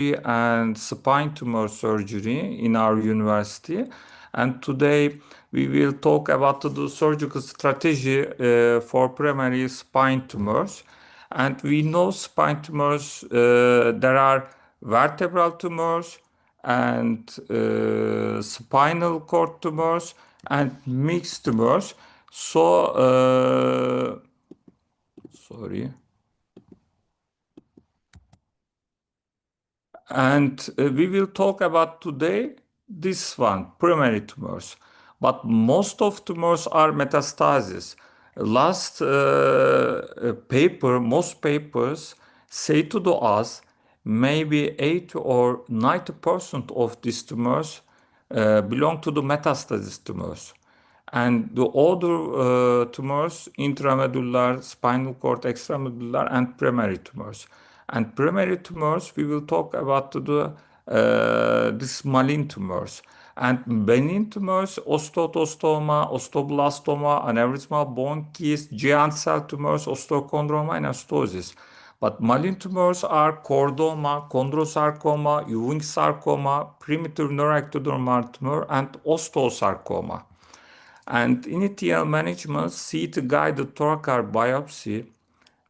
and spine tumor surgery in our university. And today we will talk about the surgical strategy for primary spine tumors. And we know spine tumors, there are vertebral tumors and spinal cord tumors and mixed tumors. Sorry. And we will talk about today this one, primary tumors. But most of tumors are metastasis. Last paper, most papers say to us maybe 80 or 90% of these tumors belong to the metastasis tumors. And the other tumors, intramedullary, spinal cord, extramedullary, and primary tumors. And primary tumors, we will talk about this malign tumors. And benign tumors, osteoblastoma, osteoblastoma, aneurysmal bone cyst, giant cell tumors, osteochondroma, and osteosis. But malignant tumors are chordoma, chondrosarcoma, Ewing sarcoma, primitive neuroectodermal tumor, and osteosarcoma. And initial management, CT-guided thoracic biopsy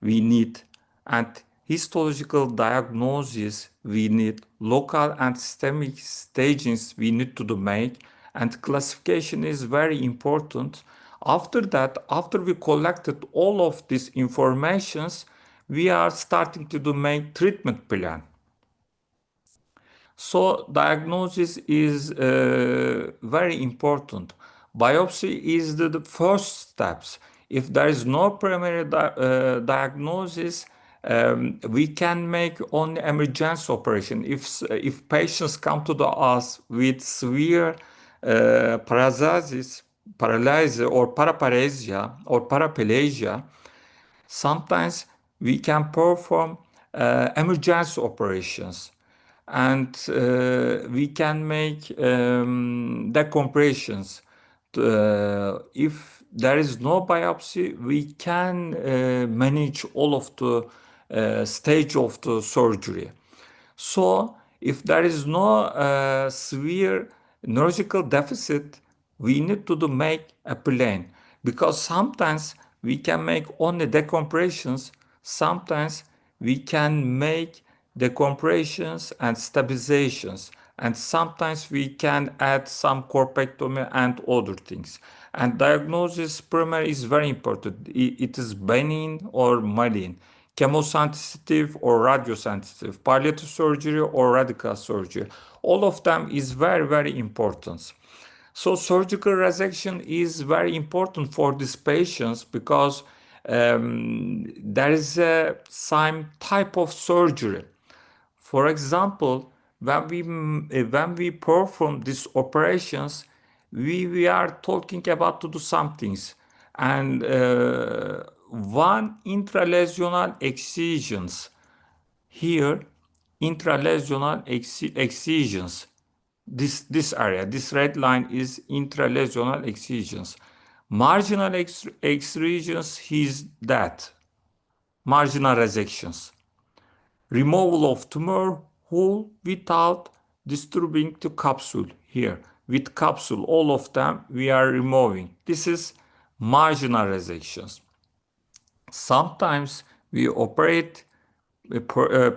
we need, and histological diagnosis we need, local and systemic stagings we need to make, and classification is very important. After that, after we collected all of these informations, we are starting to make treatment plan. So diagnosis is very important. Biopsy is the first steps. If there is no primary diagnosis, we can make only emergency operation. If patients come to us with severe paralysis or paraparesia or paraplegia, sometimes we can perform emergency operations, and we can make decompressions. If there is no biopsy, we can manage all of the stage of the surgery. So if there is no severe neurological deficit, we need to make a plan, because sometimes we can make only decompressions, sometimes we can make decompressions and stabilizations, and sometimes we can add some corpectomy and other things. And diagnosis primary is very important. It is benign or malignant, chemosensitive or radiosensitive, palliative surgery or radical surgery. All of them is very, very important. So surgical resection is very important for these patients, because there is some type of surgery. For example, when we perform these operations, we are talking about to do some things, and one intralesional excisions here, intralesional excisions. This area, this red line is intralesional excisions. Marginal excisions is that marginal resections. Removal of tumor whole without disturbing the capsule here. With capsule, all of them we are removing. This is marginal resections. Sometimes we operate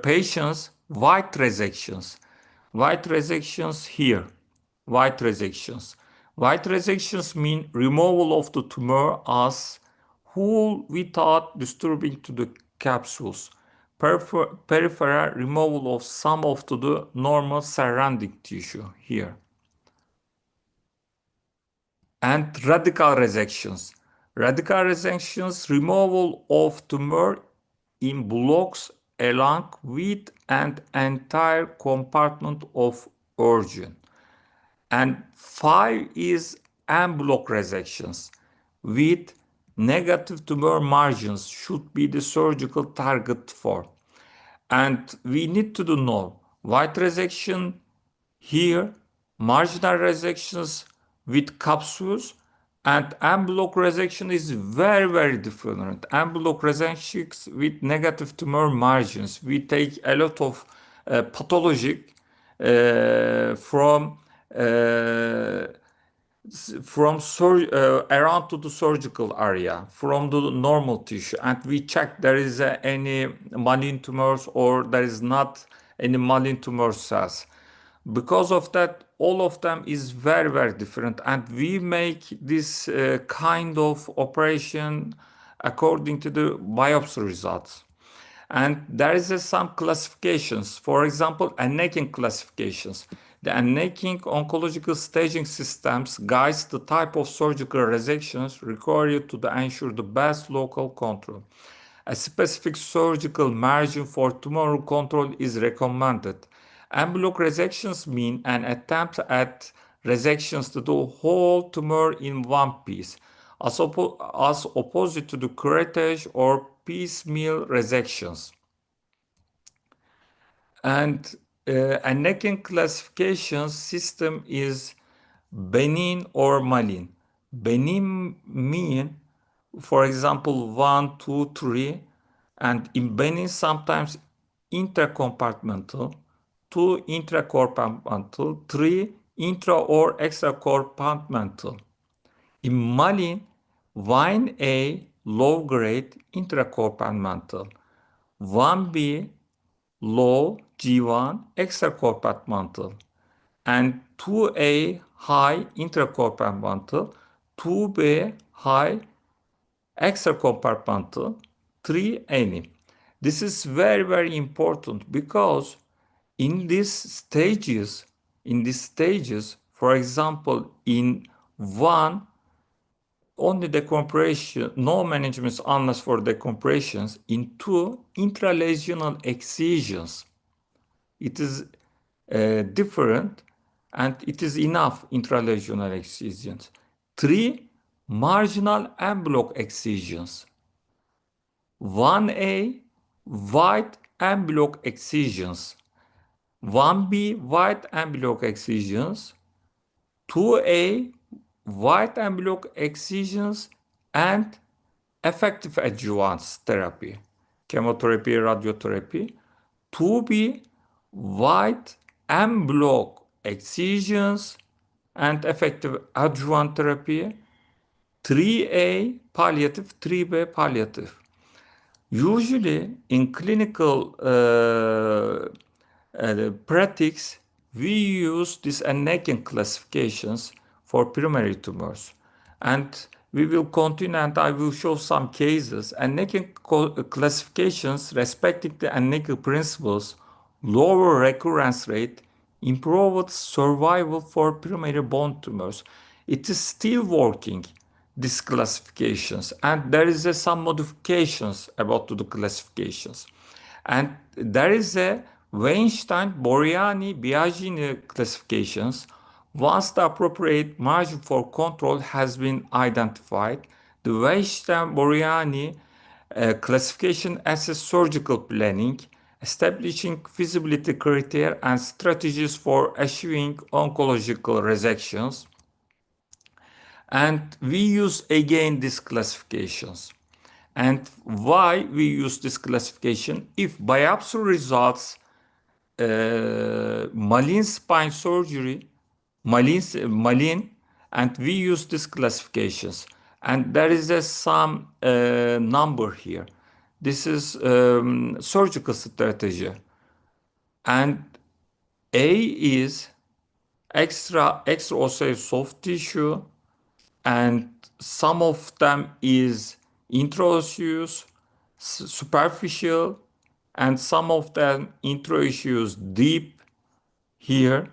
patients white resections. White resections here. White resections. White resections mean removal of the tumor as whole without disturbing to the capsules. Peripheral removal of some of the normal surrounding tissue here. And radical resections. Radical resections, removal of tumor in blocks along with an entire compartment of organ. And 5 is en bloc resections with negative tumor margins should be the surgical target for. And we need to know white resection here, marginal resections with capsules, and en bloc resection is very, very different. En bloc resections with negative tumor margins. We take a lot of pathologic from uh, around to the surgical area, from the normal tissue, and we check there is any malign tumors or there is not any malign tumor cells. Because of that, all of them is very, very different, and we make this kind of operation according to the biopsy results. And there is some classifications, for example, Anneking classifications. The Anneking oncological staging systems guides the type of surgical resections required to ensure the best local control. A specific surgical margin for tumor control is recommended. En bloc resections mean an attempt at resections to the whole tumor in one piece, as opposed to the curettage or piecemeal resections. And a necking classification system is benign or malign. Benign mean, for example, 1, 2, 3, and in benign sometimes intercompartmental, 2 intracompartmental, 3 intra or extracompartmental. In malign, 1A low grade intracompartmental, 1B low G1 extracompartmental, and 2A high intracompartmental, 2B high extracompartmental, 3 any. This is very, very important because in these stages, for example, in one, only decompression, no management unless for decompressions. In two, intralesional excisions. It is different and it is enough intralesional excisions. Three, marginal en bloc excisions. 1A, wide en bloc excisions. 1B, wide en bloc excisions. 2A, wide en bloc excisions and effective adjuvant therapy, chemotherapy, radiotherapy. 2B, wide en bloc excisions and effective adjuvant therapy. 3A, palliative, 3B, palliative. Usually in clinical practice, we use these Anneking classifications for primary tumors. And we will continue and I will show some cases. Anneking classifications respecting the Anneking principles, lower recurrence rate, improved survival for primary bone tumors. It is still working, these classifications, and there is some modifications about the classifications. And there is a Weinstein, Boriani, Biagini classifications. Once the appropriate margin for control has been identified, the Weinstein-Boriani classification assesses surgical planning, establishing feasibility criteria and strategies for achieving oncological resections. And we use again these classifications. And why we use this classification? If biopsy results malign spine surgery, malign, and we use these classifications. And there is some number here. This is surgical strategy. And A is extraosseous soft tissue, and some of them is intraosseous, superficial, and some of them intraosseous deep here,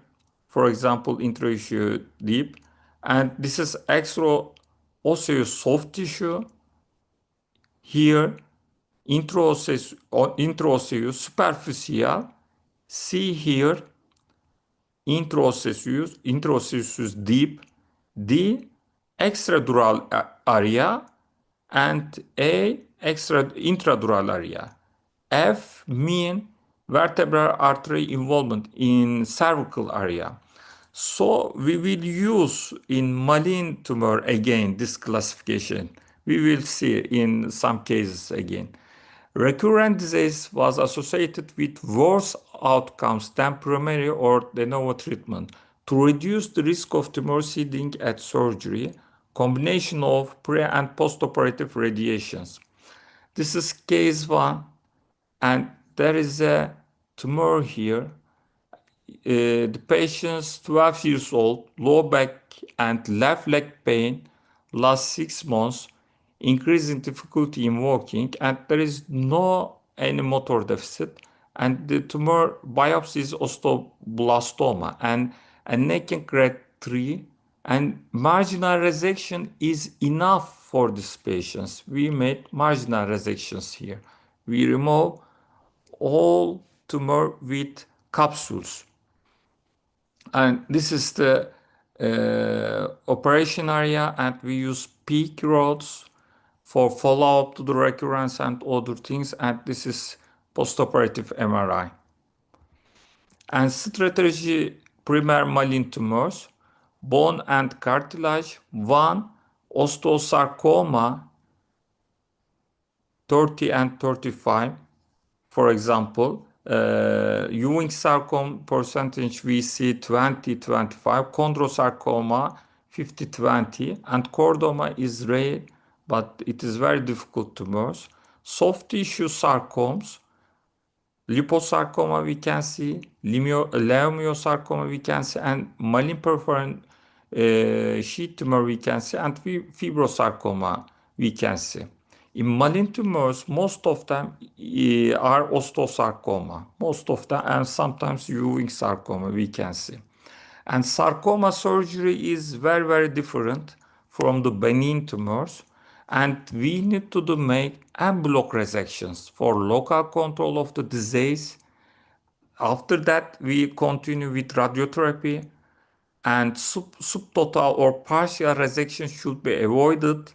for example, intraosseous deep, and this is extraosseous soft tissue here, intraosseous superficial, see here, intraosseous deep, D extradural area, and A intradural area. F mean vertebral artery involvement in cervical area. So we will use in malign tumor again this classification. We will see in some cases again. Recurrent disease was associated with worse outcomes than primary or de novo treatment. To reduce the risk of tumor seeding at surgery, combination of pre and postoperative radiations. This is case 1, and there is a tumor here. The patient's 12 years old, low back and left leg pain, last 6 months, increasing difficulty in walking, and there is no any motor deficit. And the tumor biopsy is osteoblastoma and a neck and grade 3, and marginal resection is enough for these patients. We made marginal resections here. We remove all tumor with capsules. And this is the operation area, and we use peak rods for follow-up to the recurrence and other things, and this is postoperative MRI. And strategy primary malign tumors, bone and cartilage, 1 osteosarcoma 30 and 35. For example, Ewing sarcoma percentage we see 20-25, chondrosarcoma 50-20, and chordoma is rare, but it is very difficult tumors. Soft tissue sarcomas, liposarcoma we can see, leiomyosarcoma we can see, and malign perforating sheath tumor we can see, and fibrosarcoma we can see. In malign tumors, most of them are osteosarcoma, most of them, and sometimes Ewing sarcoma we can see. And sarcoma surgery is very, very different from the benign tumors. And we need to make en bloc resections for local control of the disease. After that, we continue with radiotherapy, and subtotal or partial resection should be avoided.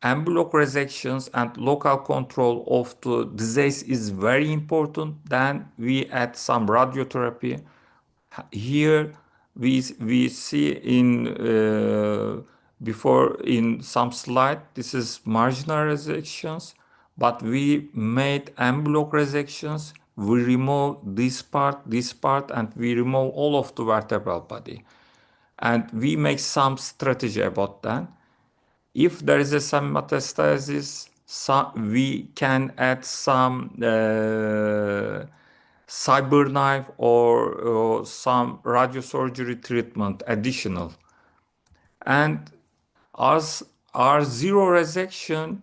En bloc resections and local control of the disease is very important. Then we add some radiotherapy. Here we see in before in some slide, this is marginal resections, but we made en bloc resections. We remove this part, and we remove all of the vertebral body. And we make some strategy about that. If there is some metastasis, we can add some cyberknife or some radiosurgery treatment additional. And as our zero resection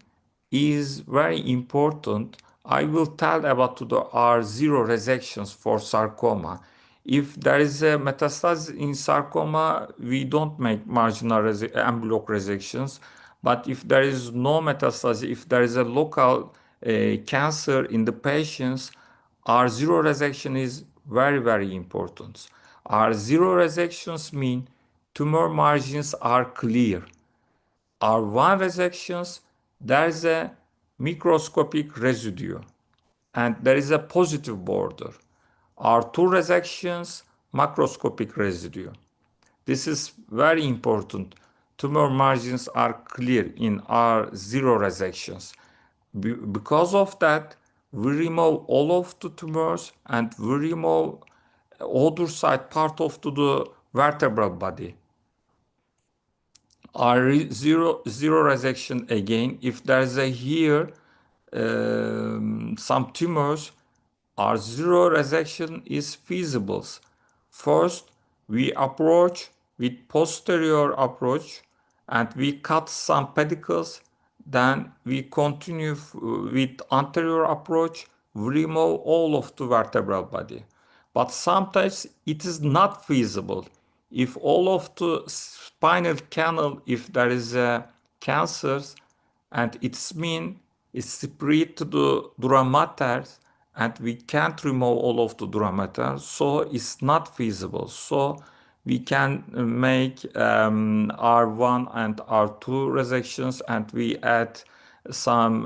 is very important, I will tell about the R0 resections for sarcoma. If there is a metastasis in sarcoma, we don't make marginal en bloc resections. But if there is no metastasis, if there is a local cancer in the patients, R0 resection is very, very important. R0 resections mean tumor margins are clear. R1 resections, there is a microscopic residue and there is a positive border. R2 resections, macroscopic residue. This is very important. Tumor margins are clear in R0 resections. Because of that, we remove all of the tumors and we remove other side part of the vertebral body. R0 resection again, if there's a here some tumors, R0 resection is feasible. First, we approach with posterior approach and we cut some pedicles. Then we continue with anterior approach, we remove all of the vertebral body. But sometimes it is not feasible. If all of the spinal canal, if there is a cancers, and it's mean it's spread to the dura mater, and we can't remove all of the dura mater, so it's not feasible. So we can make R1 and R2 resections, and we add some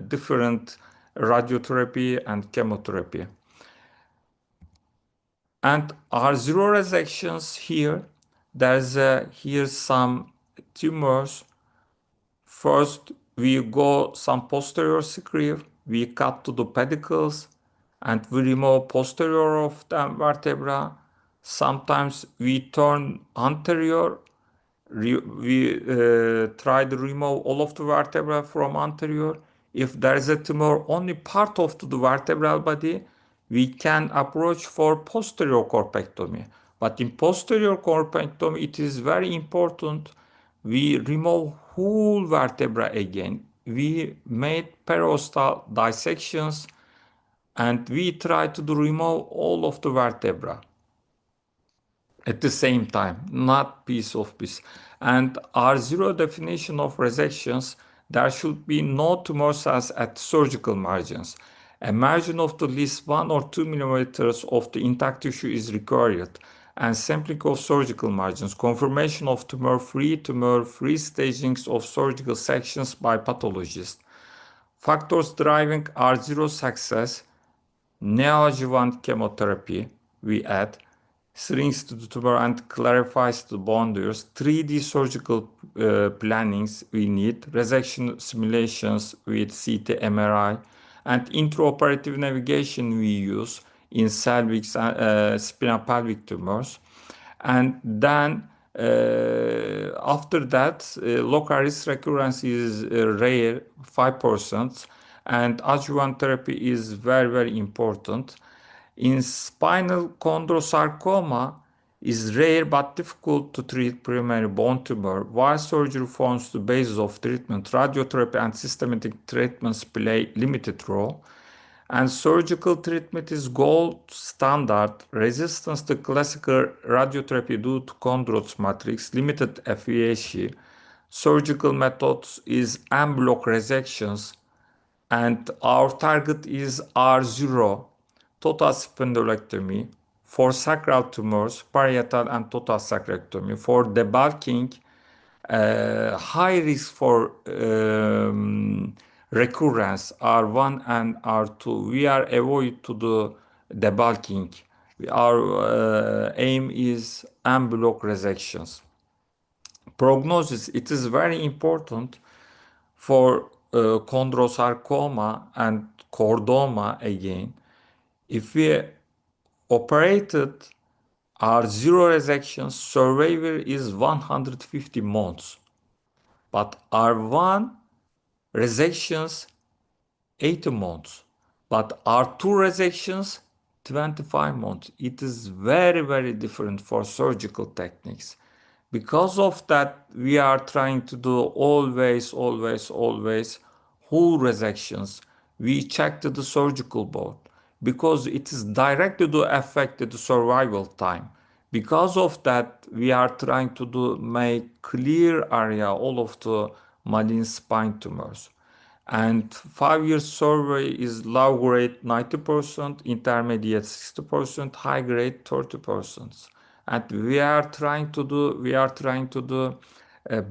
different radiotherapy and chemotherapy. And R0 resections here, there's here some tumors. First, we go some posterior screw, we cut to the pedicles, and we remove posterior of the vertebra. Sometimes we turn anterior. We try to remove all of the vertebra from anterior. If there is a tumor only part of the vertebral body, we can approach for posterior corpectomy. But in posterior corpectomy, it is very important we remove whole vertebra again. We made perostal dissections and we try to remove all of the vertebra at the same time, not piece of piece. And R0 definition of resections, there should be no tumor cells at surgical margins. A margin of the least 1 or 2 millimeters of the intact tissue is required, and sampling of surgical margins, confirmation of tumor-free stagings of surgical sections by pathologists. Factors driving R0 success: neoadjuvant chemotherapy, we add, shrinks to the tumor and clarifies the boundaries. 3D surgical plannings we need, resection simulations with CT, MRI, and intraoperative navigation we use in pelvic, spinal pelvic tumors. And then after that, local risk recurrence is rare, 5%, and adjuvant therapy is very, very important. In spinal chondrosarcoma is rare but difficult to treat primary bone tumor. While surgery forms the basis of treatment, radiotherapy and systematic treatments play limited role. And surgical treatment is gold standard. Resistance to classical radiotherapy due to Condrot's matrix, limited FEHE. Surgical methods is en bloc resections, and our target is R0, total spondylectomy. For sacral tumors, parietal and total sacrectomy. For debulking, high risk for recurrence R1 and R2. We are avoid to do debulking. Our aim is en bloc resections. Prognosis, it is very important for chondrosarcoma and chordoma again. If we operated R0 resection, survival is 150 months. But R1 resections, 80 months. But R2 resections, 25 months. It is very, very different for surgical techniques. Because of that, we are trying to do always whole resections. We check the surgical board because it is directly to affect the survival time. Because of that, we are trying to make clear area all of the malignant spine tumors. And 5 year survey is low grade 90%, intermediate 60%, high grade 30%. And we are trying to do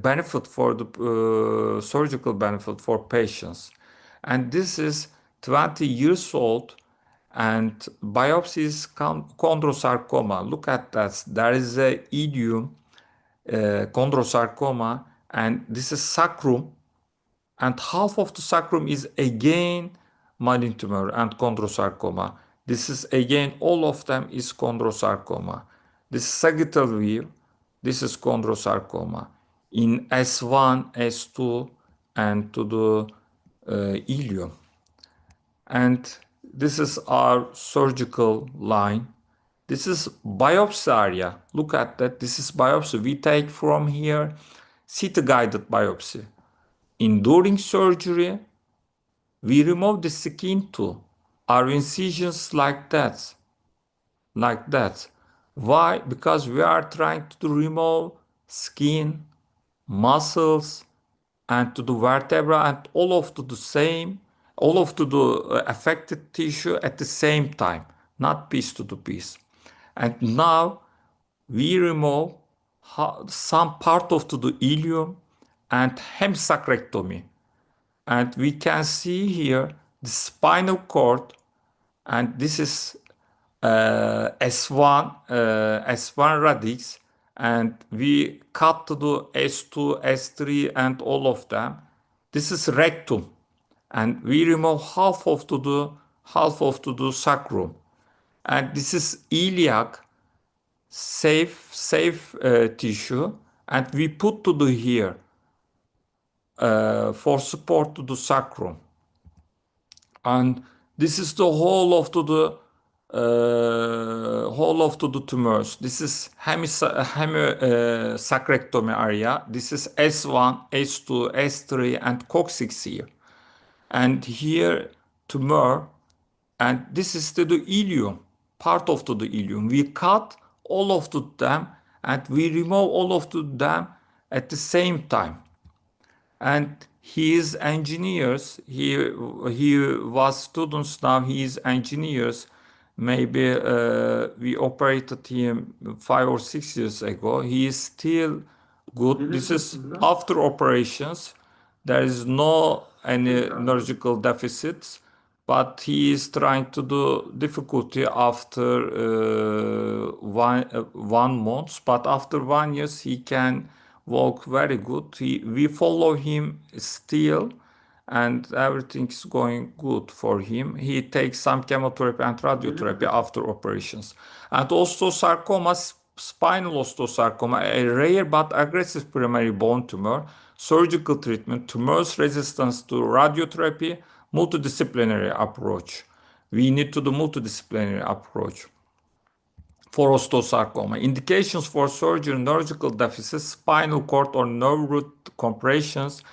benefit for the surgical benefit for patients. And this is 20 years old, and biopsy is chondrosarcoma. Look at that. There is a ileum, chondrosarcoma, and this is sacrum, and half of the sacrum is again malignant tumor and chondrosarcoma. This is again, all of them is chondrosarcoma. This is sagittal view. This is chondrosarcoma in S1, S2, and to the ileum. And this is our surgical line. This is biopsy area. Look at that. This is biopsy. We take from here CT guided biopsy. During surgery, we remove the skin too. Our incisions like that. Like that. Why? Because we are trying to remove skin, muscles, and to the vertebra and all of the same, all of the affected tissue at the same time, not piece to the piece. And now we remove some part of the ileum and hemsacrectomy. And we can see here the spinal cord, and this is S1 radix, and we cut to the S2, S3, and all of them. This is rectum, and we remove half of the half of to the sacrum. And this is iliac, safe tissue, and we put to the here for support to the sacrum. And this is the whole of the tumors. This is hemisacrectomy area. This is S1, S2, S3, and coccyx here. And here tumor, and this is the ileum, part of the ileum. We cut all of them and we remove all of them at the same time. And he is engineers. He was students, now he is engineers. Maybe we operated him 5 or 6 years ago. He is still good. This is after operations. There is no any neurological deficits, but he is trying to do difficulty after 1 month. But after 1 year, he can walk very good. We follow him still, and everything's going good for him. He takes some chemotherapy and radiotherapy after operations. And osteosarcoma, spinal osteosarcoma, a rare but aggressive primary bone tumor, surgical treatment, tumors resistance to radiotherapy, multidisciplinary approach. We need to do multidisciplinary approach for osteosarcoma. Indications for surgery, neurological deficits, spinal cord or nerve root compressions,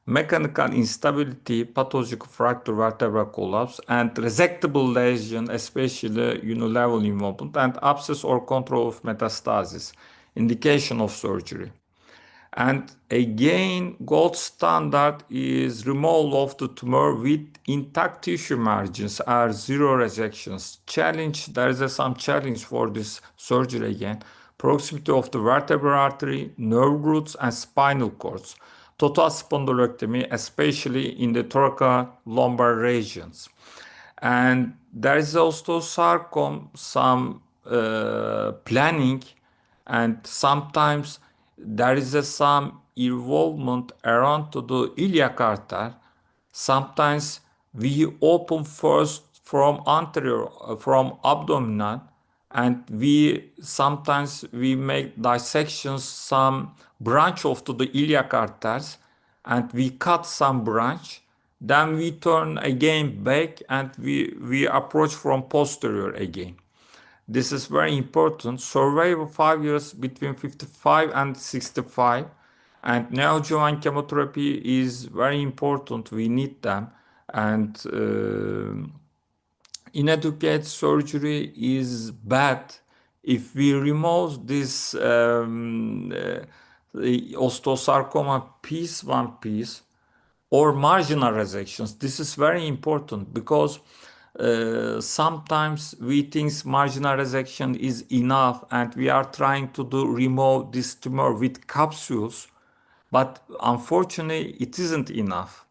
mechanical instability, pathologic fracture, vertebral collapse, and resectable lesion, especially unilevel involvement, and abscess or control of metastasis. Indication of surgery. And again, gold standard is removal of the tumor with intact tissue margins are zero resections. Challenge, there is some challenge for this surgery again. Proximity of the vertebral artery, nerve roots, and spinal cords. Total spondylectomy, especially in the thoracolumbar regions. And there is also some planning, and sometimes there is some involvement around to the iliac artery. Sometimes we open first from anterior, from abdominal, and sometimes we make dissections, some branch of to the iliac arteries, and we cut some branch. Then we turn again back and we approach from posterior again. This is very important. Survival 5 years between 55 and 65. And neoadjuvant chemotherapy is very important. We need them. And inadequate surgery is bad. If we remove this osteosarcoma piece, one piece, or marginal resections. This is very important because sometimes we think marginal resection is enough and we are trying to remove this tumor with capsules, but unfortunately it isn't enough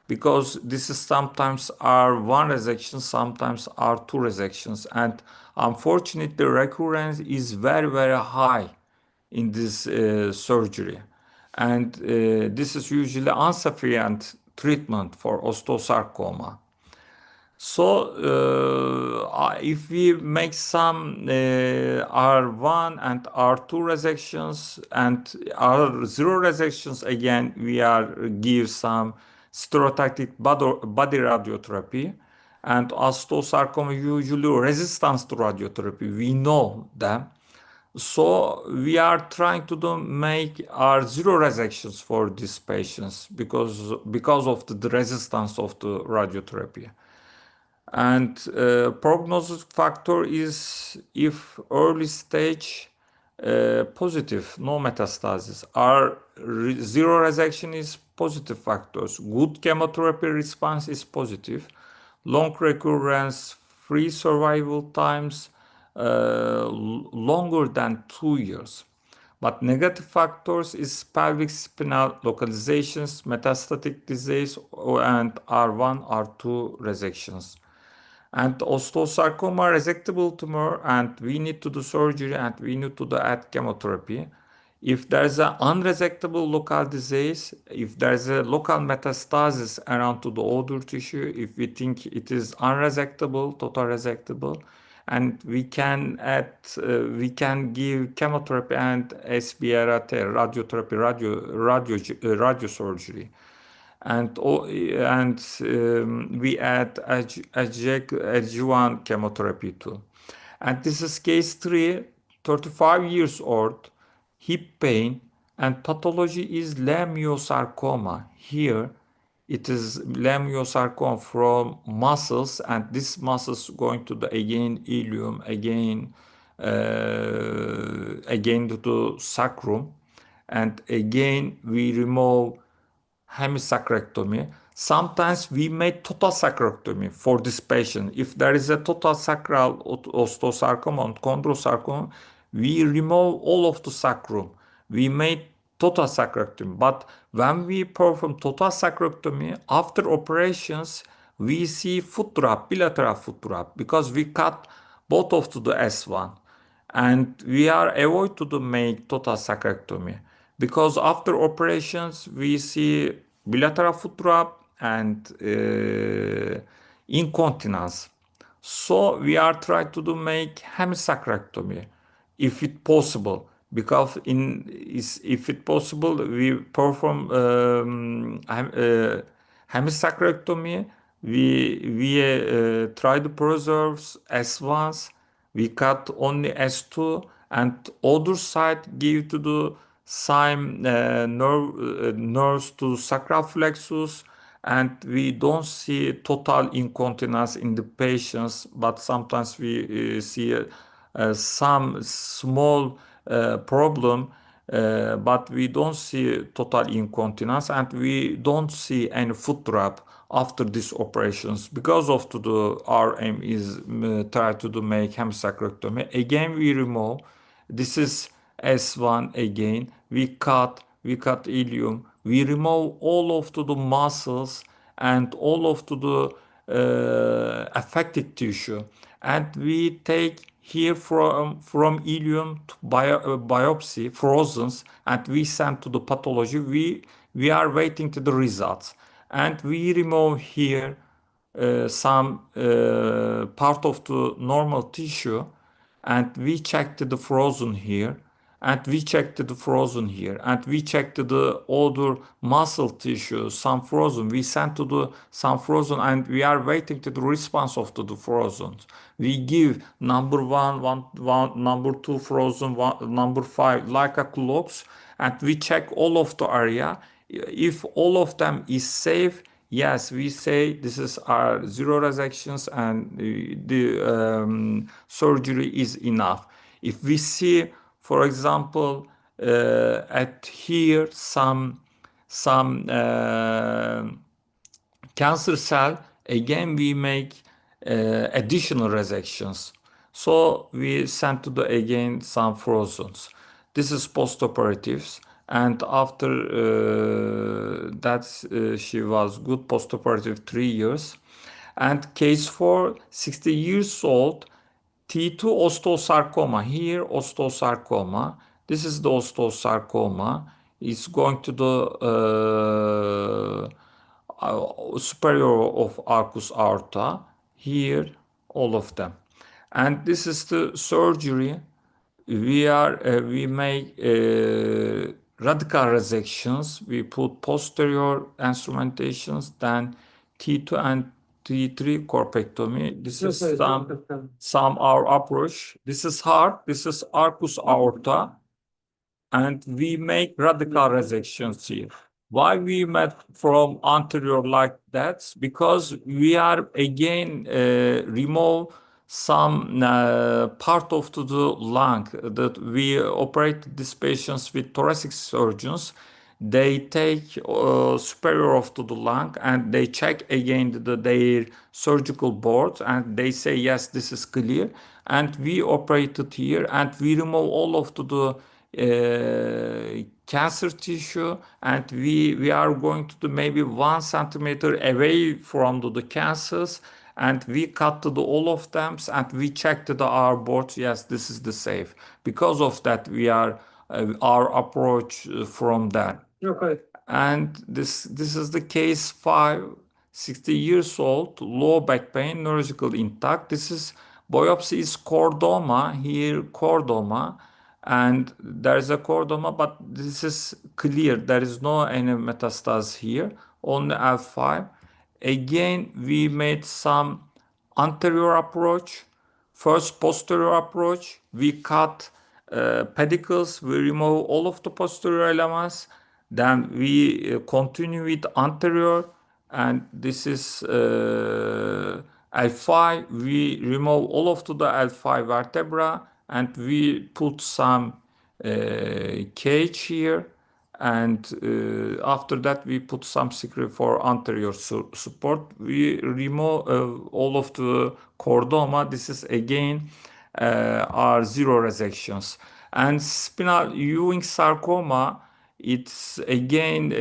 because this is sometimes R1 resection, sometimes R2 resections, and unfortunately the recurrence is very, very high in this surgery. And this is usually insufficient treatment for osteosarcoma. So if we make some R1 and R2 resections and R0 resections, again, we give some stereotactic body radiotherapy. And osteosarcoma usually resistance to radiotherapy. We know them. So we are trying to make R0 resections for these patients because of the resistance of the radiotherapy. And prognosis factor is if early stage positive, no metastasis. R0 resection is positive factors. Good chemotherapy response is positive. Long recurrence, free survival times longer than 2 years. But negative factors is pelvic spinal localizations, metastatic disease, and R1, R2 resections. And osteosarcoma resectable tumor, and we need to do surgery and we need to add chemotherapy. If there's an unresectable local disease, if there's a local metastasis around to the other tissue, if we think it is unresectable, total resectable, and we can give chemotherapy and SBRT, radiotherapy, radiosurgery, and we add adjuvant chemotherapy too. And this is case 3, 35 years old, hip pain, and pathology is leiomyosarcoma. Here, it is leiomyosarcoma from muscles, and this muscles going to the again ilium, again to the sacrum, and again we remove hemisacrectomy. Sometimes we make total sacrectomy for this patient. If there is a total sacral osteosarcoma and chondrosarcoma, we remove all of the sacrum. We made total sacrectomy. But when we perform total sacrectomy, after operations, we see foot drop, bilateral foot drop, because we cut both of the S1, and we are avoid to do make total sacrectomy, because after operations we see bilateral foot drop and incontinence. So we are trying to do make hemisacrectomy if it possible, because if it possible we perform hemisacrectomy. We try to preserve S1s. We cut only S2, and other side give to the same nerves to sacral plexus, and we don't see total incontinence in the patients, but sometimes we see some small problem, but we don't see total incontinence, and we don't see any foot drop after these operations, because of to the our aim is try to do make hemisacrectomy. Again we remove. This is S1 again. We cut ilium. We remove all of to the muscles and all of to the affected tissue, and we take here from ilium to biopsy frozen, and we send to the pathology. We are waiting to the results, and we remove here some part of the normal tissue, and we checked the frozen here, and we checked the frozen here, and we checked the other muscle tissue, some frozen. We sent to the some frozen, and we are waiting to the response of the frozen. We give number one, number two frozen, number five, like a clocks, and we check all of the area. If all of them is safe, yes, we say this is our zero resections, and the surgery is enough. If we see, for example, at here some cancer cell, again we make additional resections. So we send to the again some frozens. This is postoperatives, and after that she was good postoperative 3 years. And case 4, 60 years old, T2 osteosarcoma. Here osteosarcoma. This is the osteosarcoma. It's going to the superior of arcus aorta. Here, all of them. And this is the surgery. We make radical resections. We put posterior instrumentations, then T2 and T3 corpectomy. This is some our approach. This is heart. This is arcus aorta, and we make radical resections here. Why we made from anterior like that? Because we are again remove some part of the lung that we operate these patients with thoracic surgeons. They take superior of to the lung, and they check again their surgical board, and they say yes, this is clear, and we operated here, and we remove all of the cancer tissue, and we are going to do maybe 1 centimeter away from the cancers, and we cut to all of them, and we checked our board. Yes, this is the safe. Because of that, we are our approach from that. Okay. And this is the case 60 years old, low back pain, neurological intact. This is biopsy is chordoma, here chordoma, and there is a chordoma, but this is clear. There is no any metastasis here, only L5. Again, we made some anterior approach. First, posterior approach, we cut pedicles, we remove all of the posterior elements. Then we continue with anterior, and this is L5. We remove all of the L5 vertebra, and we put some cage here, and after that we put some screw for anterior support. We remove all of the chordoma. This is again are zero resections. And spinal Ewing sarcoma, it's again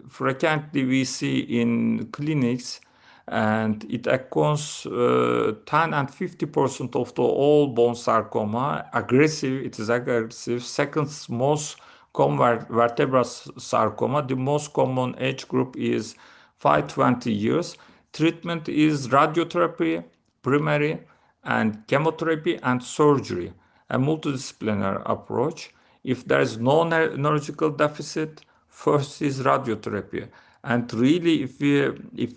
frequently we see in clinics, and it accounts 10 and 50% of the all bone sarcoma. Aggressive, it is aggressive. Second most common vertebral sarcoma. The most common age group is 5-20 years. Treatment is radiotherapy, primary, and chemotherapy and surgery, a multidisciplinary approach. If there is no neurological deficit, first is radiotherapy. And really, if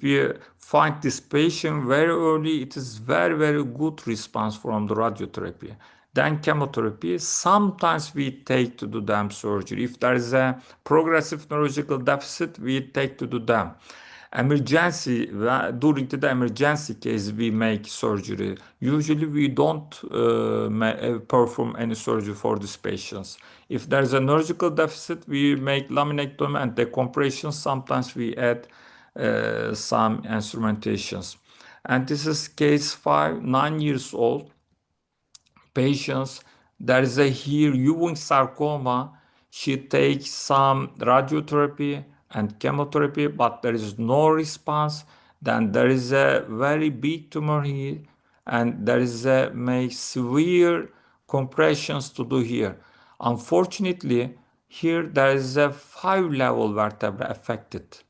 we find this patient very early, it is very, very good response from the radiotherapy. Then chemotherapy. Sometimes we take to do them surgery. If there is a progressive neurological deficit, we take to do them. Emergency, during the emergency case, we make surgery. Usually, we don't perform any surgery for these patients. If there's a neurological deficit, we make laminectomy and decompression. Sometimes we add some instrumentations. And this is case 5, 9 years old patients. There is a here Ewing sarcoma. She takes some radiotherapy and chemotherapy, but there is no response. Then there is a very big tumor here, and there is a make severe compressions to do here. Unfortunately, here there is a 5 level vertebra affected.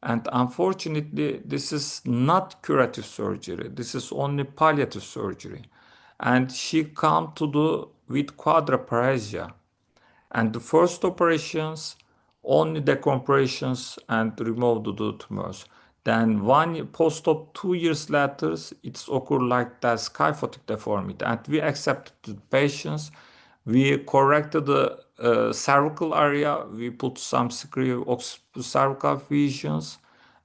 And unfortunately, this is not curative surgery. This is only palliative surgery. And she come to do with quadriparesia. And the first operations, only decompressions and remove the tumors. Then one post-op 2 years later, it's occur like that kyphotic deformity. And we accepted the patients. We corrected the cervical area. We put some screw cervical fusions,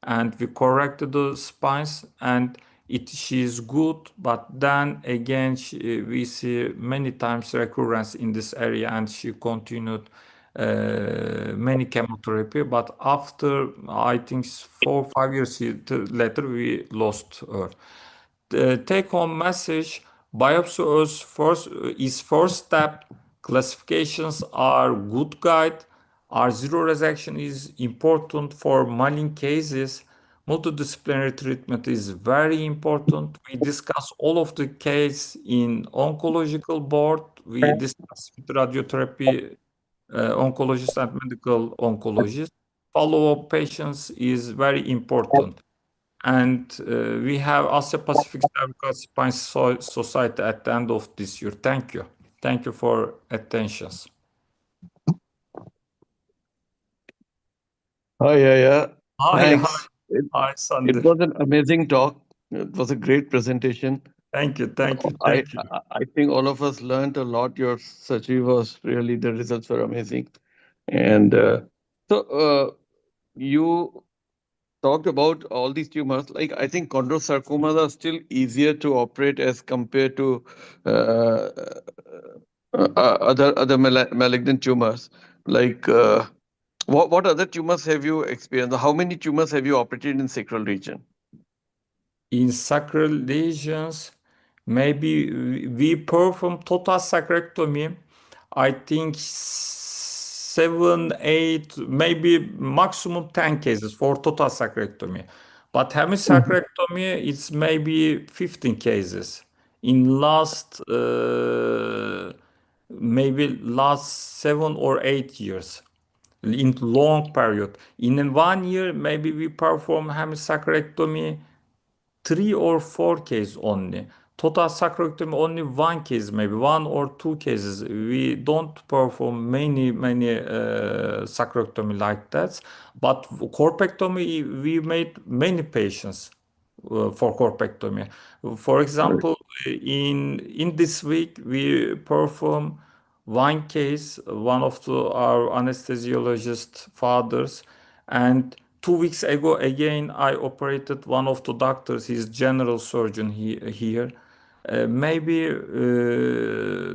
and we corrected the spines, and she is good. But then again, we see many times recurrence in this area, and she continued many chemotherapy. But after I think 4 or 5 years later, we lost her. The take-home message: biopsy is first step. Classifications are good guide. R0 resection is important for malignant cases. Multidisciplinary treatment is very important. We discuss all of the case in oncological board. We discuss with radiotherapy oncologists and medical oncologists. Follow-up patients is very important. And we have Asia Pacific Cervical Spine Society at the end of this year. Thank you. Thank you for attentions. Hi, yeah, yeah. Hi, hi, Thanks. hi, It Sander. was an amazing talk. It was a great presentation. Thank you, thank you, I thank you. I think all of us learned a lot. Your surgery was really, the results were amazing. And you talked about all these tumors. Like, I think chondrosarcomas are still easier to operate as compared to uh, other malignant tumors. Like, what other tumors have you experienced? How many tumors have you operated in sacral region? In sacral lesions, maybe we perform total sacrectomy. I think 7, 8, maybe maximum 10 cases for total sacrectomy. But Mhm. hemisacrectomy, it's maybe 15 cases. In last maybe last 7 or 8 years in long period. In 1 year, maybe we perform hemisacrectomy 3 or 4 cases only. Total sacrectomy only one case, maybe 1 or 2 cases. We don't perform many sacrectomy like that. But corpectomy, we made many patients for corpectomy. For example, in this week we perform one case, one of our anesthesiologist fathers, and 2 weeks ago again I operated one of the doctors. He's general surgeon here. Maybe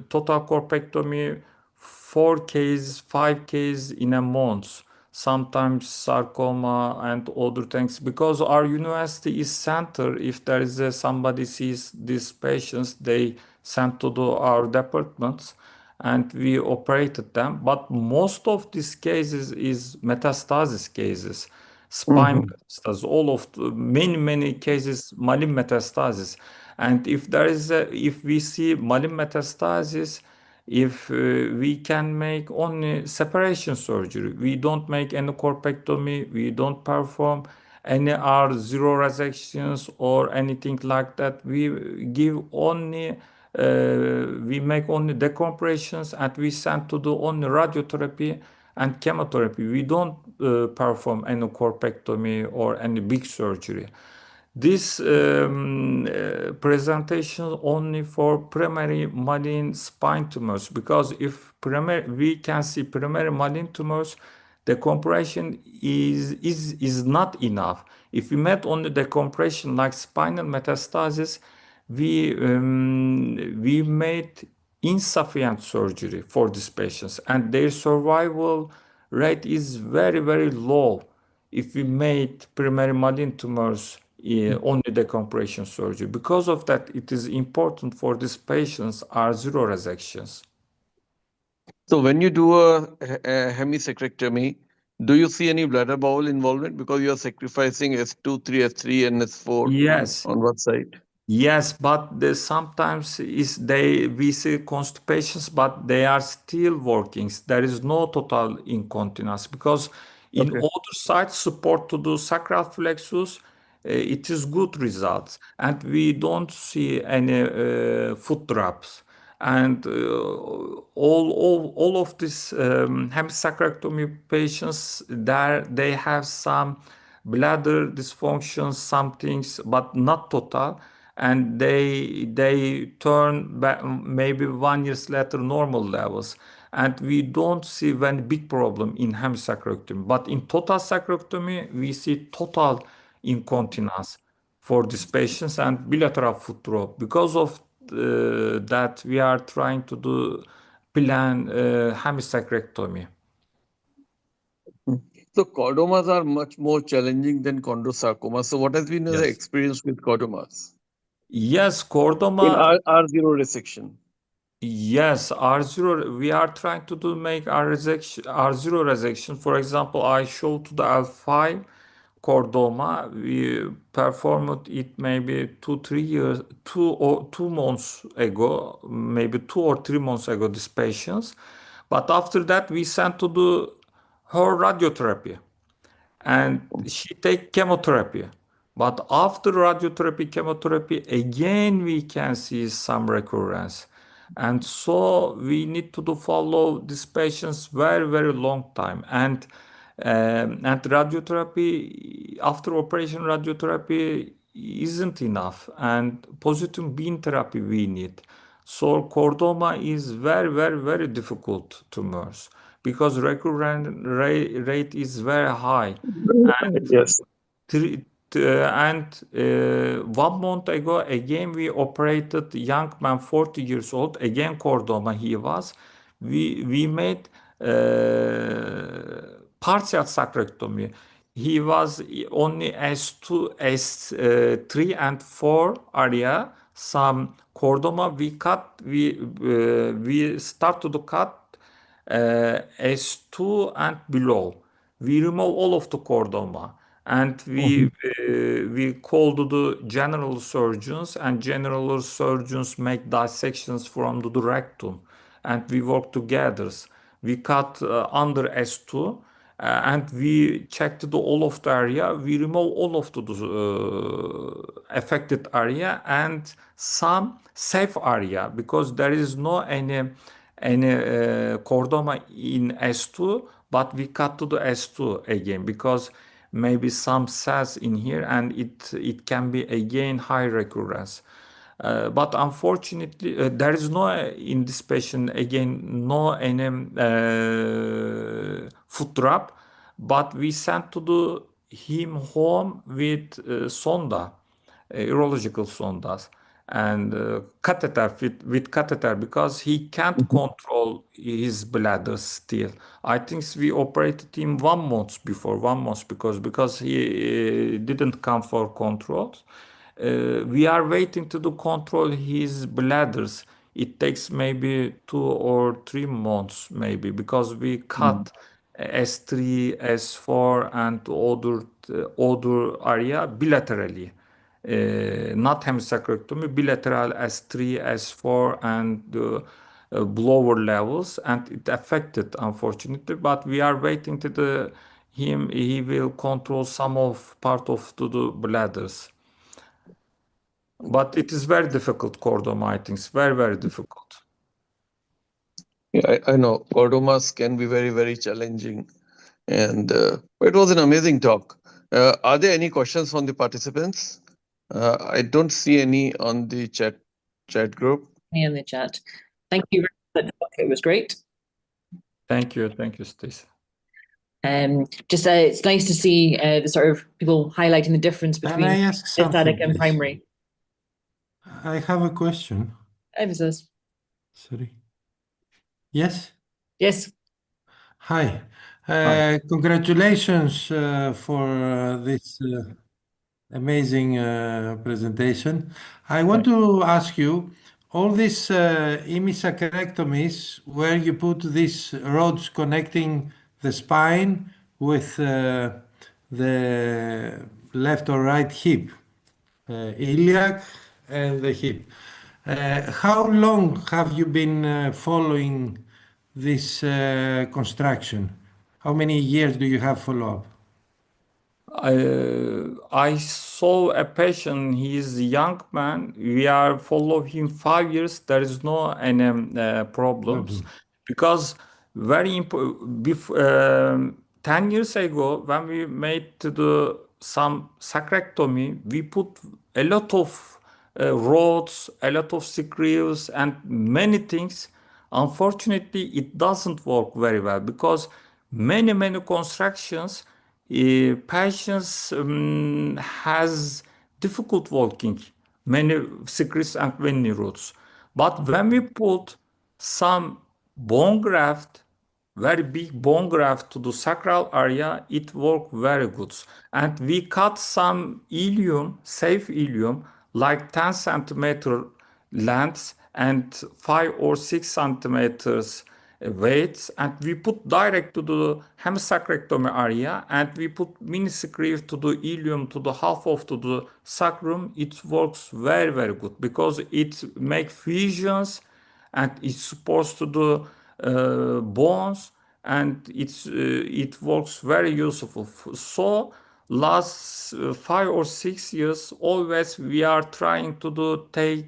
total corpectomy 4 cases, 5 cases in a month. Sometimes sarcoma and other things. Because our university is center, if there is somebody sees these patients, they send to our departments and we operated them. But most of these cases is metastasis cases, spine Mhm. metastasis, all of many cases malignant metastasis. And if we see malignant metastasis, if we can make only separation surgery, we don't make any corpectomy, we don't perform any R0 resections or anything like that. We make only decompressions and we send to do only radiotherapy and chemotherapy. We don't perform any corpectomy or any big surgery. This presentation only for primary malignant spine tumors, because if we can see primary malignant tumors, the compression is not enough. If we met only the compression like spinal metastasis, we made insufficient surgery for these patients, and their survival rate is very low if we made primary malignant tumors only decompression surgery. Because of that, it is important for these patients are zero resections. So when you do a hemisecrectomy, do you see any bladder bowel involvement because you are sacrificing S2, 3, S3, and S4 Yes, on one side? yes, but sometimes we see constipations, but they are still working. There is no total incontinence because in Okay. other sites support to the sacral plexus, it is good results, and we don't see any foot drops. And all of these hemisacrectomy patients, there they have some bladder dysfunctions, some things, but not total, and they turn back maybe 1 years later normal levels, and we don't see one big problem in hemisacrectomy. But in total sacrectomy we see total incontinence for these patients and bilateral foot drop. Because of that, we are trying to do plan hemisacrectomy. Mm. So chordomas are much more challenging than chondrosarcoma. So what has been the Yes. experience with chordomas Yes, in chordoma. R0 resection? Yes, R0, we are trying to make R0 resection. For example, I showed to the L5 chordoma. We performed it maybe 2 3 years, 2 months ago, maybe 2 or 3 months ago, these patients. But after that, we sent to do her radiotherapy and she take chemotherapy. But after radiotherapy, chemotherapy, again we can see some recurrence. And so we need to do follow these patients very long time. And radiotherapy, after operation radiotherapy isn't enough. And positive beam therapy we need. So chordoma is very difficult tumors because recurrent rate is very high. Yes. And 1 month ago, again, we operated young man, 40 years old, again, chordoma he was. We made partial sacrectomy. He was only S2, S3 and 4 area. Some chordoma we started to cut S2 and below. We remove all of the chordoma and Mhm. we called the general surgeons, and general surgeons make dissections from the rectum and we work together. We cut under S2 and we checked all of the area. We remove all of the affected area and some safe area because there is no any chordoma in S2, but we cut to the S2 again because maybe some cells in here and it can be again high recurrence. But unfortunately, there is no in this patient again no any foot drop, but we sent to the him home with sonda, urological sondas and catheter with catheter because he can't Mhm. control his bladder still. I think we operated him 1 month before 1 month because he didn't come for controls. We are waiting to do control his bladders. It takes maybe 2 or 3 months maybe because we Mm. cut S3, S4 and other area bilaterally. Not hemosacrectomy, bilateral S3, S4 and lower levels and it affected unfortunately, but we are waiting to the him he will control some of part of the bladders. But it is very difficult, chordomytings, very, very difficult. Yeah, I know chordomas can be very, very challenging. And it was an amazing talk. Are there any questions from the participants? I don't see any on the chat group. Me in the chat. Thank you very much. It was great. Thank you, Stacy. Just it's nice to see the sort of people highlighting the difference Can between I ask something, metastatic and please? primary. I have a question. Emphasis. Sorry. Yes? Yes. Hi. Hi. Congratulations for this amazing presentation. I want to ask you, all these hemisacrectomies where you put these rods connecting the spine with the left or right hip, iliac and the hip. How long have you been following this construction? How many years do you have follow-up? I saw a patient. He is a young man. We are follow him 5 years. There is no any problems Problem. because very important. 10 years ago, when we made to do some sacrectomy, we put a lot of rods, a lot of screws, and many things. Unfortunately, it doesn't work very well because many constructions patients has difficult walking, many secrets and many roots. But when we put some bone graft, very big bone graft to the sacral area, it worked very good. And we cut some ilium, safe ilium, like 10 centimeter length and 5 or 6 centimeters weights, and we put direct to the hemosacrectomy area and we put mini screws to the ilium to the half of to the sacrum. It works very, very good because it make fusions and it supports to the bones and it works very useful. So last 5 or 6 years, always we are trying to do take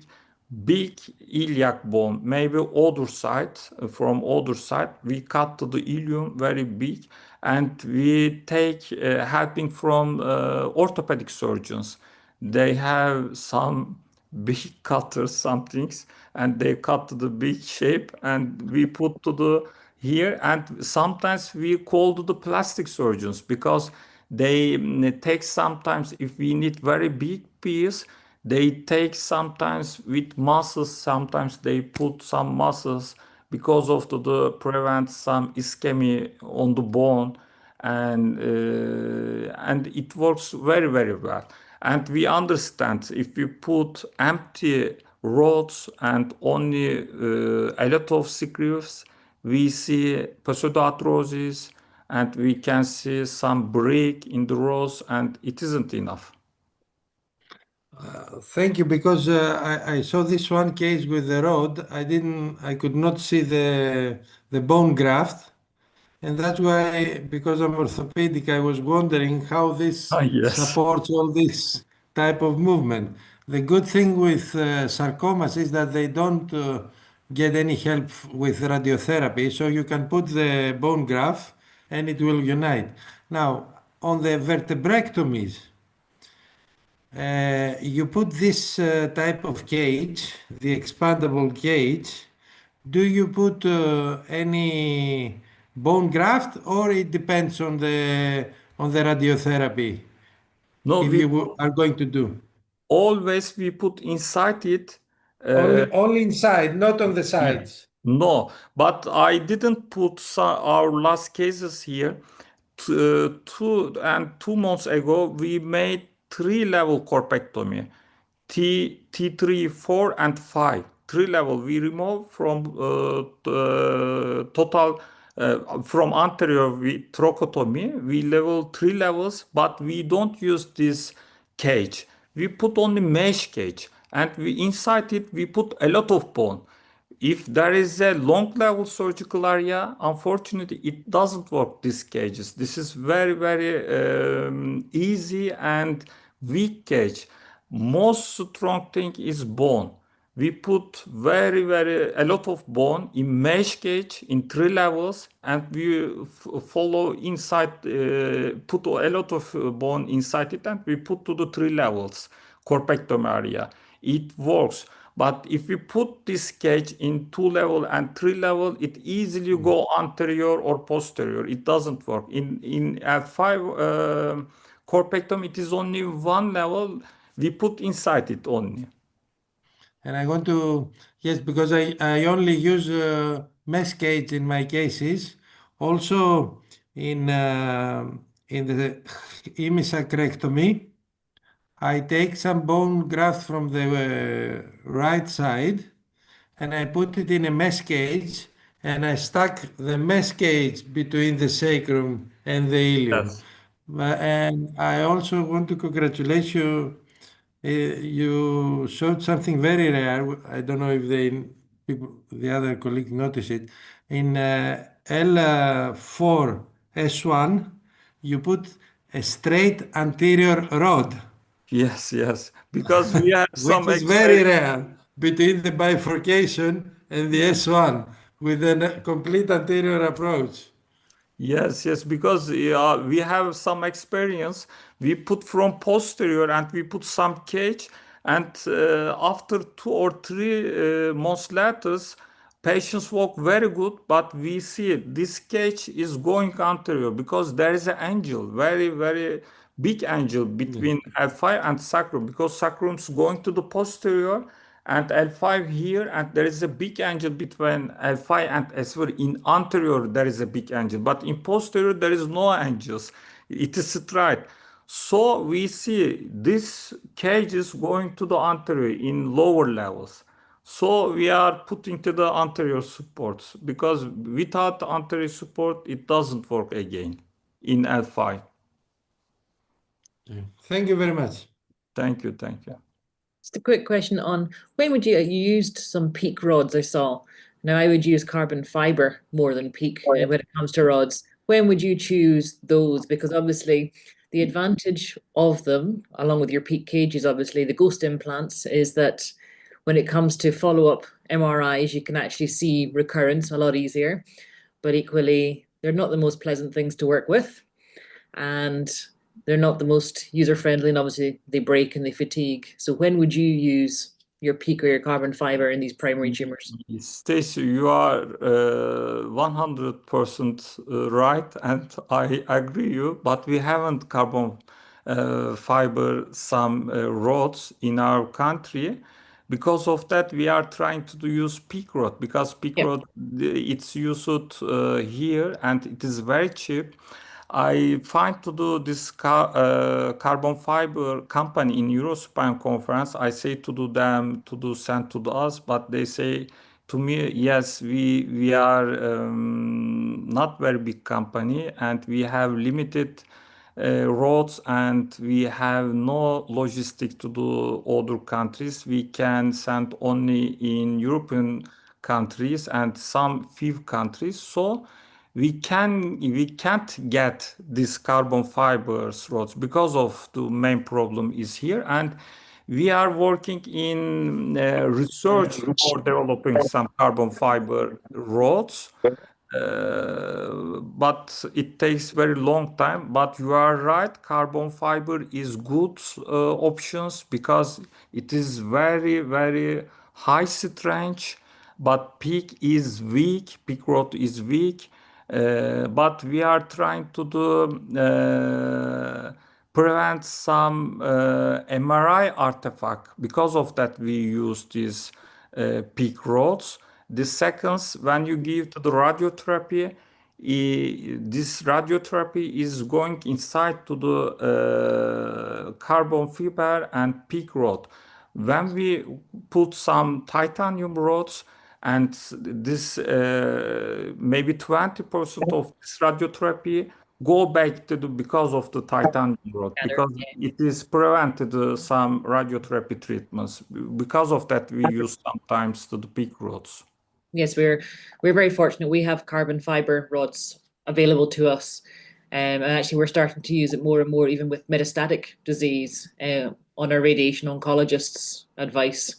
big iliac bone, maybe other side, from other side. We cut to the ilium very big, and we take helping from orthopedic surgeons. They have some big cutters, some things, and they cut to the big shape, and we put to the here. And sometimes we call to the plastic surgeons because they take sometimes if we need very big piece they take sometimes with muscles, sometimes they put some muscles because of the prevent some ischemia on the bone and it works very very well. And we understand if you put empty rods and only a lot of screws, we see pseudoarthrosis and we can see some break in the rods and it isn't enough. Thank you, because I saw this one case with the rod. I could not see the bone graft, and that's why, because I'm orthopedic, I was wondering how this Ah, yes. supports all this type of movement. The good thing with sarcomas is that they don't get any help with radiotherapy, so you can put the bone graft and it will unite. Now, on the vertebrectomies, you put this type of cage, the expandable cage. Do you put any bone graft, or it depends on the radiotherapy No, if you are going to do? we put inside it. Only inside, not on the Yeah. sides. No, but I didn't put our last cases here. 2 months ago, we made three-level corpectomy. T3, 4, and 5. Three level. We remove from total from anterior thoracotomy. We level three levels, but we don't use this cage. We put only mesh cage, and we inside it we put a lot of bone. If there is a long level surgical area, unfortunately, it doesn't work, these cages. This is very, very easy and weak cage. Most strong thing is bone. We put very, very a lot of bone in mesh cage in three levels, and we follow inside, put a lot of bone inside it, and we put to the three levels corpectomy area. It works. But if we put this cage in two level and three level, it easily go anterior or posterior. It doesn't work. In five corpectomy, it is only one level. We put inside it only. And I want to, yes, because I only use mesh cage in my cases. Also, in the hemisacrectomy, I take some bone graft from the right side and I put it in a mesh cage, and I stuck the mesh cage between the sacrum and the ilium. Yes. And I also want to congratulate you. You showed something very rare. I don't know if the other colleagues noticed it. In L4 S1, you put a straight anterior rod, Yes, yes. Because we have which some is very experience. rare between the bifurcation and the S1 with a complete anterior approach. Yes, yes, because we have some experience. We put from posterior and we put some cage, and after 2 or 3 months later, patients walk very good, but we see this cage is going anterior because there is an angle, very, very big angle Yeah. between L5 and sacrum, because sacrum is going to the posterior and L5 here, and there is a big angle between L5 and S4. In anterior, there is a big angle, but in posterior, there is no angles. It is straight. So we see this cage is going to the anterior in lower levels. So we are putting to the anterior supports because without anterior support, it doesn't work again in L5. Yeah. Thank you very much. Thank you, thank you. Just a quick question on when would you used some peak rods I saw. Now I would use carbon fiber more than peak when it comes to rods. When would you choose those? Because obviously the advantage of them, along with your peak cages, obviously the ghost implants, is that when it comes to follow-up MRIs, you can actually see recurrence a lot easier. But equally, they're not the most pleasant things to work with. And they're not the most user-friendly, and obviously they break and they fatigue. So when would you use your PEEK or your carbon fiber in these primary tumors? Stacy, you are 100% right, and I agree you. But we haven't carbon fiber some roads in our country. Because of that, we are trying to use peak road because peak Yeah. road it's used here and it is very cheap. I find to do this carbon fiber company in Eurospine conference. I say to do them to do send to us, but they say to me, yes, we are not very big company and we have limited roads, and we have no logistic to do other countries. We can send only in European countries and some few countries. So we can't get these carbon fibers roads because of the main problem is here. And we are working in research for developing some carbon fiber roads, but it takes very long time. But you are right, carbon fiber is good options because it is very high strength, but peak is weak, peak road is weak. But we are trying to do prevent some MRI artifact. Because of that, we use these peak rods. The seconds when you give to the radiotherapy, this radiotherapy is going inside to the carbon fiber and peak rod. When we put some titanium rods, and this maybe 20% of this radiotherapy go back to the because of the titanium rod, Together. because it is prevented some radiotherapy treatments. Because of that, we use sometimes the peak rods. Yes, we're very fortunate. We have carbon fiber rods available to us, and actually we're starting to use it more and more, even with metastatic disease, on our radiation oncologists' advice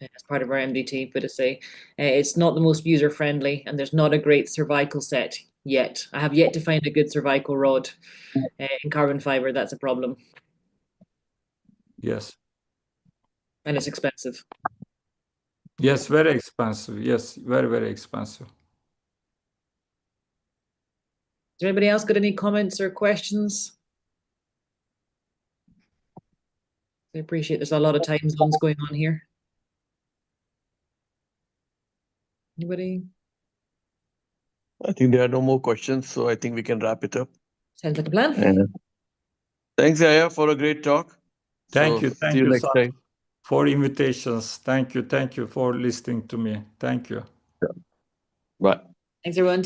as part of our MDT. But to say, it's not the most user friendly, and there's not a great cervical set yet. I have yet to find a good cervical rod in carbon fiber. That's a problem, Yes. and it's expensive. Yes, very expensive. Yes, very expensive. Has anybody else got any comments or questions? I appreciate there's a lot of time zones going on here. Anybody? I think there are no more questions, so I think we can wrap it up. Sounds like a plan. And thanks, Yaya, for a great talk. Thank So, you. see Thank you you, next Sat, time. for invitations. Thank you. Thank you for listening to me. Thank you. Bye. Thanks, everyone.